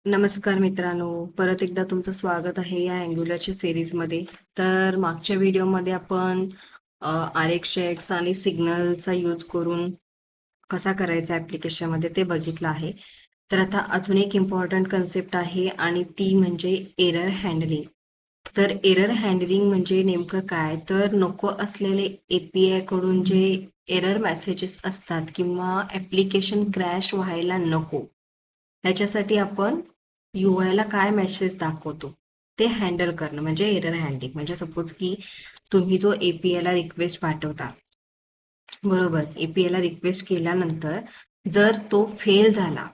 नमस्कार मित्रांनो, परत एकदा तुमचं स्वागत आहे या अँग्युलरच्या सिरीजमध्ये. तर मागच्या व्हिडिओमध्ये आपण RxJX आणि सिग्नलचा यूज करून कसा करायचा ॲप्लिकेशनमध्ये ते बघितलं आहे. तर आता अजून एक इम्पॉर्टंट कन्सेप्ट आहे आणि ती म्हणजे एरर हँडलिंग. तर एरर हँडलिंग म्हणजे नेमकं काय, तर नको असलेले API कडून जे एरर मेसेजेस असतात किंवा ॲप्लिकेशन क्रॅश व्हायला नको, ह्याच्यासाठी आपण UI ला काय मेसेज दाखवतो ते हँडल करणं म्हणजे एरर हँडलिंग. म्हणजे सपोज की तुम्ही जो API ला रिक्वेस्ट पाठवता, बरोबर, API ला रिक्वेस्ट केल्यानंतर जर तो फेल झाला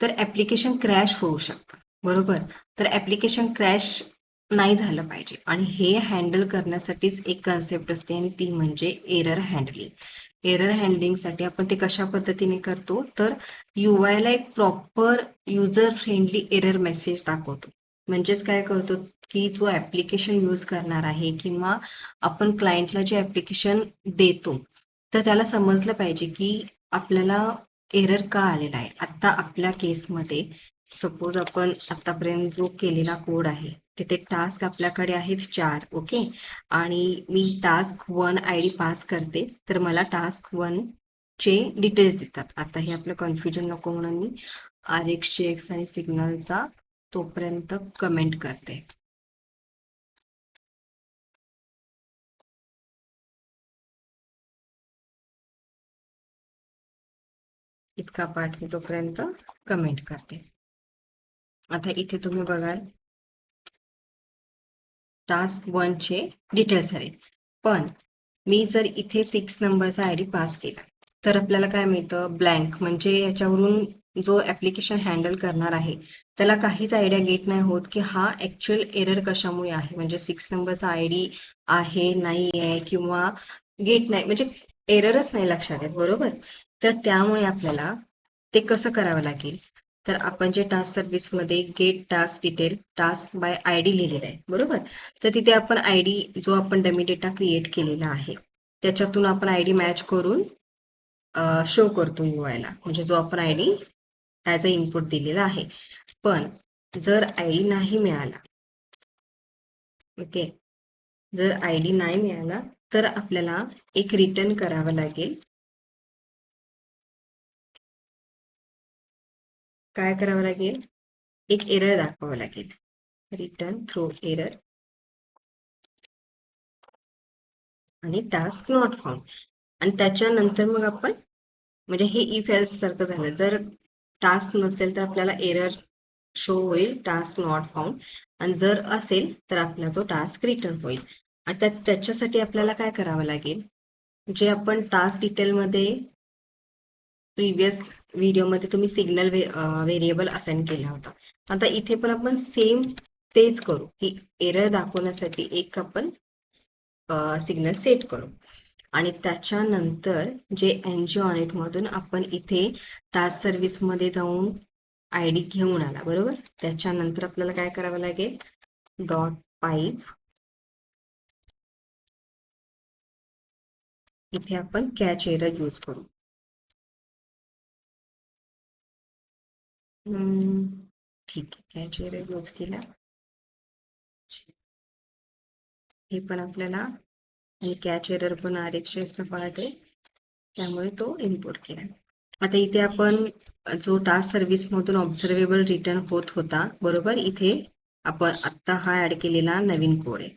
तर ॲप्लिकेशन क्रॅश होऊ शकतं, बरोबर. तर ॲप्लिकेशन क्रॅश नाही झालं पाहिजे आणि हे हँडल करण्यासाठीच एक कन्सेप्ट असते आणि ती म्हणजे एरर हँडलिंग. एरर हँडलिंगसाठी आपण ते कशा पद्धतीने करतो, तर UI ला एक proper user friendly error message दाखवतो. म्हणजेच काय करतो की जो ॲप्लिकेशन यूज करणार आहे किंवा आपण क्लायंटला जे ॲप्लिकेशन देतो तर त्याला समजलं पाहिजे की आपल्याला एरर का आलेला आहे. आता आपल्या केसमध्ये सपोज आपण आतापर्यंत जो केलेला कोड आहे तिथे टास्क आपल्याकडे आहेत 4, ओके. आणि मी टास्क 1 ID पास करते तर मला टास्क 1 चे डिटेल्स दिसतात. आता हे आपलं कन्फ्युजन नको म्हणून मी RxJX आणि सिग्नलचा तोपर्यंत कमेंट करते. इतका पाठ मी तोपर्यंत कमेंट करते. आता इथे तुम्ही बघाल टास्क 1 चे डिटेल्स आले, पण मी जर इथे 6 नंबरचा ID पास केला तर आपल्याला काय मिळतं, ब्लँक. म्हणजे याच्यावरून जो ॲप्लिकेशन हँडल करणार आहे त्याला काहीच आयडिया गेट नाही होत की हा ॲक्च्युअल एरर कशामुळे आहे. म्हणजे 6 नंबरचा ID आहे, नाही आहे किंवा गेट नाही, म्हणजे एररच नाही लक्षात येत, बरोबर. तर त्यामुळे आपल्याला ते कसं करावं लागेल, तर आपण जे टास्क सर्व्हिसमध्ये get task detail task by ID लिहिलेलं आहे, बरोबर. तर तिथे आपण ID जो आपण डमी डेटा क्रिएट केलेला आहे त्याच्यातून आपण ID मॅच करून शो करतो UI ला, म्हणजे जो आपण ID ॲज अ इनपुट दिलेला आहे. पण जर ID नाही मिळाला, ओके, जर ID नाही मिळाला तर आपल्याला एक रिटर्न करावं लागेल. काय करावं लागेल, एक एरर दाखवावं लागेल, रिटर्न थ्रो एरर आणि टास्क नॉट फाउंड. आणि त्याच्यानंतर मग आपण, म्हणजे हे इफ एल्स सारखं झालं, जर टास्क नसेल तर आपल्याला एरर शो होईल टास्क नॉट फाउंड, आणि जर असेल तर आपला तो टास्क रिटर्न होईल. आता त्याच्यासाठी आपल्याला काय करावं लागेल, जे आपण टास्क डिटेलमध्ये प्रिव्हियस व्हिडिओमध्ये तुम्ही सिग्नल व्हेरिएबल असाइन केला होता, आता इथे पण आपण सेम तेच करू की एरर दाखवण्यासाठी एक आपण सिग्नल सेट करू. आणि त्याच्यानंतर जे NG ऑनिट मधून आपण इथे टास्क सर्व्हिस मध्ये जाऊन ID घेऊन आला, बरोबर. त्याच्यानंतर आपल्याला काय करावं लागेल, डॉट पाईप इथे आपण कॅच एरर यूज करू. ठीक आहे, कॅच एरर यूज केला, हे पण आपल्याला, आणि कॅच एरर पण RxJS पार्ट आहे त्यामुळे तो इम्पोर्ट केला. आता इथे आपण जो टास्क सर्व्हिस मधून ऑब्झर्वेबल रिटर्न होत होता, बरोबर, इथे आपण आत्ता हा ऍड केलेला नवीन कोड आहे.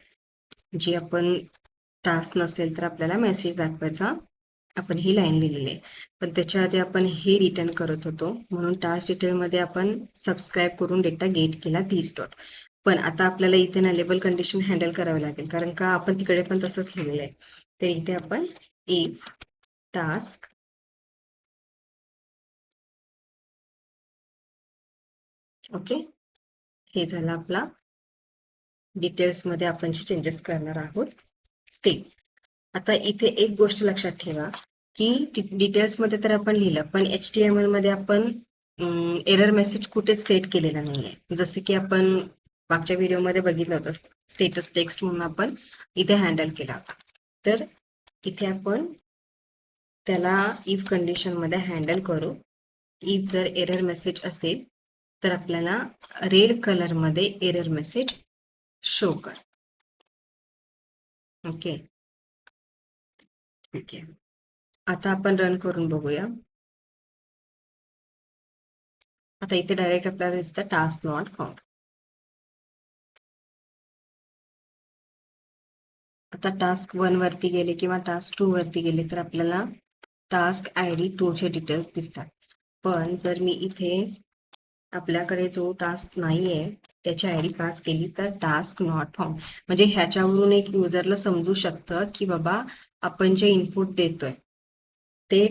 जी आपण टास्क नसेल तर आपल्याला मेसेज दाखवायचा, आपण ही लाईन लिहिलेली आहे. पण त्याच्या आधी आपण हे रिटर्न करत होतो, म्हणून टास्क डिटेलमध्ये आपण सबस्क्राईब करून डेटा गेट केला दिस डॉट. पण आता आपल्याला इथे ना लेबल कंडिशन हँडल करावी लागेल, कारण का आपण तिकडे पण तसंच लिहिलेलं आहे. तर इथे आपण इफ टास्क ओके, हे झालं आपला डिटेल्समध्ये आपण जे चेंजेस करणार आहोत ते. आता इथे एक गोष्ट लक्षात ठेवा की डिटेल्समध्ये तर आपण लिहिलं, पण HTML मध्ये आपण एरर मेसेज कुठेच सेट केलेला नाहीये. जसे की आपण मागच्या व्हिडिओमध्ये बघितलं होतं, स्टेटस टेक्स्ट म्हणून आपण इथे हँडल केला होता. तर इथे आपण त्याला इफ कंडिशन मध्ये हँडल करू. इफ जर एरर मेसेज असेल तर आपल्याला रेड कलरमध्ये एरर मेसेज शो कर. ओके, ठीक आहे. आता आपण रन करून बघूया. आता इथे डायरेक्ट आपल्याला दिसतं टास्क नॉट फाउंड. आता टास्क 1 वरती गेले किंवा टास्क 2 वरती गेले तर आपल्याला टास्क ID 2 चे डिटेल्स दिसतात. पण जर मी इथे आपल्याकडे जो टास्क नाहीये त्याची ID पास केली तर टास्क नॉट फाउंड, म्हणजे ह्याच्यावरून एक युजरला समजू शकतं की बाबा आपण जे इनपुट देतोय ते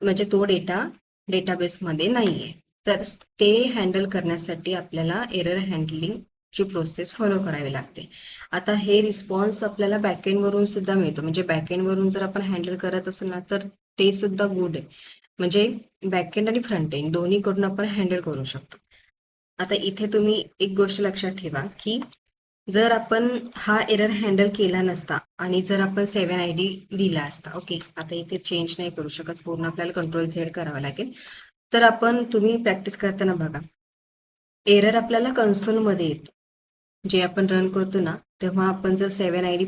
म्हणजे तो डेटा डेटाबेसमध्ये नाहीये. तर ते हँडल करण्यासाठी आपल्याला एरर हँडलिंग ची प्रोसेस फॉलो करावी लागते. आता हे रिस्पॉन्स आपल्याला बॅकएंड वरून सुद्धा मिळतो, म्हणजे बॅकएंड वरून जर आपण हँडल करत असू ना तर ते सुद्धा गुड आहे. म्हणजे बॅकएंड आणि फ्रंट एंड दोन्हीकडून आपण हँडल करू शकतो. आता इथे तुम्ही एक गोष्ट लक्षात ठेवा की जर आपण हा एरर हँडल केला नसता आणि जर आपण 7 ID दिला असता, ओके, आता इथे चेंज नाही करू शकत, पूर्ण आपल्याला कंट्रोल झेड करावं लागेल. तर आपण तुम्ही प्रॅक्टिस करताना बघा, एरर आपल्याला कन्सोलमध्ये येतो. जे आपण रन करतो ना तेव्हा आपण जर 7 ID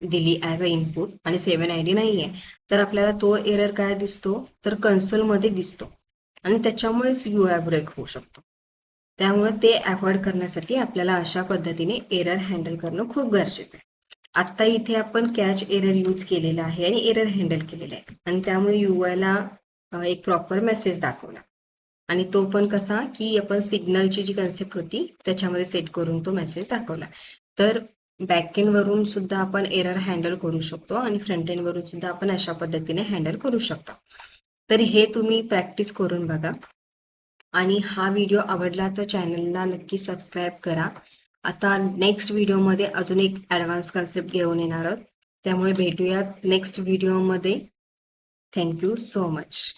दिली ॲज अ इनपुट आणि 7 ID नाहीये तर आपल्याला तो एरर काय दिसतो तर कन्सोलमध्ये दिसतो आणि त्याच्यामुळेच UI ब्रेक होऊ शकतो. त्यामुळे ते अवॉइड करण्यासाठी आपल्याला अशा पद्धतीने एरर हँडल करणं खूप गरजेचं आहे. आता इथे आपण कॅच एरर यूज केलेला आहे आणि एरर हँडल केलेला आहे आणि त्यामुळे UI ला एक प्रॉपर मेसेज दाखवला आणि तो पण कसा की आपण सिग्नलची जी कन्सेप्ट होती त्याच्यामध्ये सेट करून तो मेसेज दाखवला. तर बॅकएंड वरून सुद्धा आपण एरर हँडल करू शकतो आणि फ्रंट एंड वरून सुद्धा आपण अशा पद्धतीने हँडल करू शकतो. तर हे तुम्ही प्रॅक्टिस करून बघा आणि हा व्हिडिओ आवडला तर चॅनलला नक्की सबस्क्राईब करा. आता नेक्स्ट व्हिडिओमध्ये अजून एक ॲडव्हान्स कन्सेप्ट घेऊन येणार आहोत. त्यामुळे भेटूयात नेक्स्ट व्हिडिओमध्ये. Thank you so much.